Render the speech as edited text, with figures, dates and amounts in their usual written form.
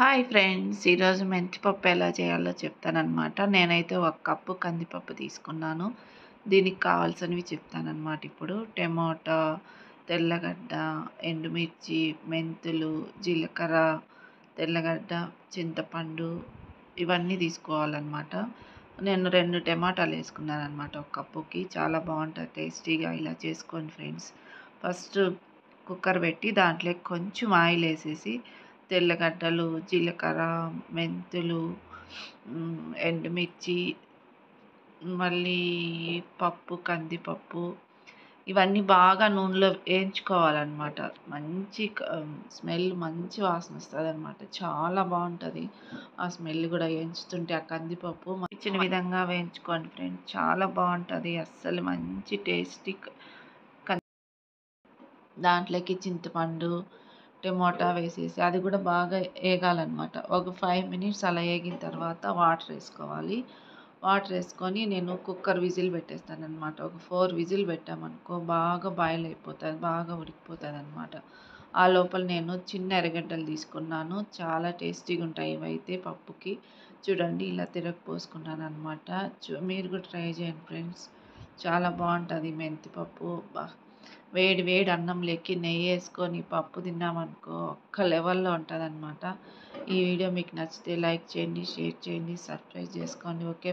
Hi friends! ఈరోజు మెంతి పప్పు ఎలా చేయాలో చెప్తాననమాట. నేనైతే ఒక కప్పు కందిపప్పు తీసుకున్నాను. దీనికి కావాల్సినవి చెప్తాననమాట ఇప్పుడు. టమోటా, తెల్లగడ్డ, ఎండుమిర్చి, మెంతులు, జీలకర్ర, తెల్లగడ్డ, చింతపండు ఇవన్నీ తీసుకోవాలనమాట. నేను 2 టమాటాలు వేసుకున్నాననమాట ఒక కప్పుకి. చాలా బాగుంటుంది టేస్టీగా. ఇలా చేసుకోండి ఫ్రెండ్స్. ఫస్ట్ కుక్కర్ పెట్టి దాంట్లోకి కొంచెం ఆయిల్ వేసేసి తెల్లగడ్డలు, జీలకర్ర, మెంతులు, ఎండుమిర్చి, మళ్ళీ పప్పు, కందిపప్పు ఇవన్నీ బాగా నూనెలో వేయించుకోవాలన్నమాట. మంచి స్మెల్ మంచి వాసన వస్తుందన్నమాట. చాలా బాగుంటుంది ఆ స్మెల్ కూడా వేయించుతుంటే. ఆ కందిపప్పు ఇచ్చిన విధంగా వేయించుకోండి ఫ్రెండ్స్. చాలా బాగుంటుంది అస్సలు మంచి టేస్టీ. దాంట్లోకి చింతపండు, టమోటా వేసేసి అది కూడా బాగా వేగాలన్నమాట. ఒక 5 మినిట్స్ అలా వేగిన తర్వాత వాటర్ వేసుకోవాలి. వాటర్ వేసుకొని నేను కుక్కర్ విజిల్ పెట్టేస్తానన్నమాట. ఒక 4 విజిల్ పెట్టామనుకో బాగా బాయిల్ అయిపోతుంది, బాగా ఉడికిపోతుంది అనమాట. ఆ లోపల నేను చిన్న ఎర్రగడ్డలు తీసుకున్నాను. చాలా టేస్టీగా ఉంటాయి ఇవైతే పప్పుకి. చూడండి ఇలా తిరగపోసుకున్నాను అనమాట. మీరు కూడా ట్రై చేయండి ఫ్రెండ్స్. చాలా బాగుంటుంది మెంతిపప్పు. వేడి వేడి అన్నంలోకి నెయ్యి వేసుకొని పప్పు తిన్నామనుకో ఒక్క లెవెల్లో ఉంటుందన్నమాట. ఈ వీడియో మీకు నచ్చితే లైక్ చేయండి, షేర్ చేయండి, సబ్స్క్రైబ్ చేసుకోండి. ఓకే.